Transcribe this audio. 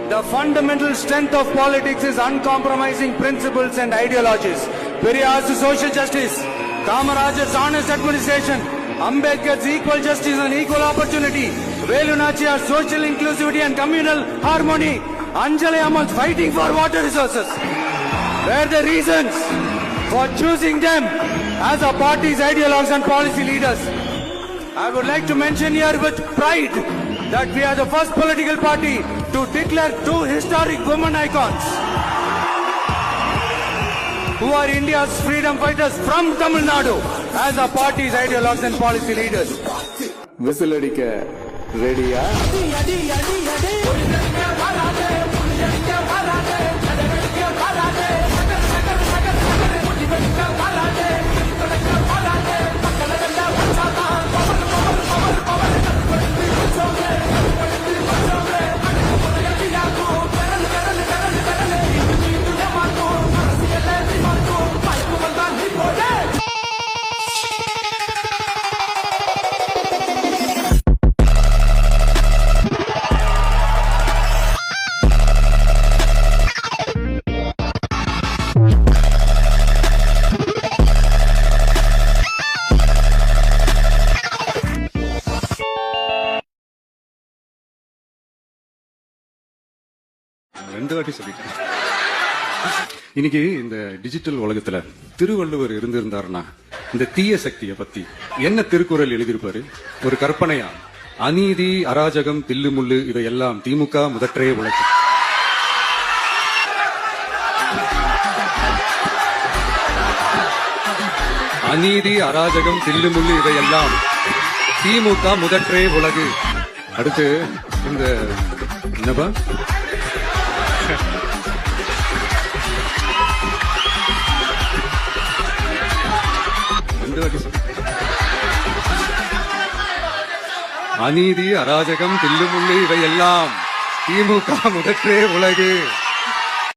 The fundamental strength of politics is uncompromising principles and ideologies. Periyar's social justice, Kamarajar's honest administration, Ambedkar's equal justice and equal opportunity, Velu Nachiyar's social inclusivity and communal harmony, Anjali Ammal's fighting for water resources were the reasons for choosing them as our party's ideologues and policy leaders. I would like to mention here with pride that we are the first political party to declare two historic women icons who are India's freedom fighters from Tamil Nadu as our party's ideologues and policy leaders. Whistle adika ready ya? ரெண்டு வாட்டி சொல்லிட்டேன். இன்னைக்கு இந்த digital உலகத்துல திருவள்ளுவர் இருந்திருந்தாருன்னா இந்த தீய சக்தியை பத்தி என்ன திருக்குறள் எழுதியிருப்பாரு? ஒரு கற்பனையா, அநீதி, அராஜகம், தில்லுமுள்ளு இவையெல்லாம் திமுக முதற்றே உழைக்கும். அநீதி, அராஜகம், தில்லுமுள்ளு இவையெல்லாம் திமுக முதற்றே உலகு. அடுத்து இந்த என்னப்பா அநீதி, அராஜகம், தில்லுமுள்ளு இவையெல்லாம் திமுக முதற்றே உலகு.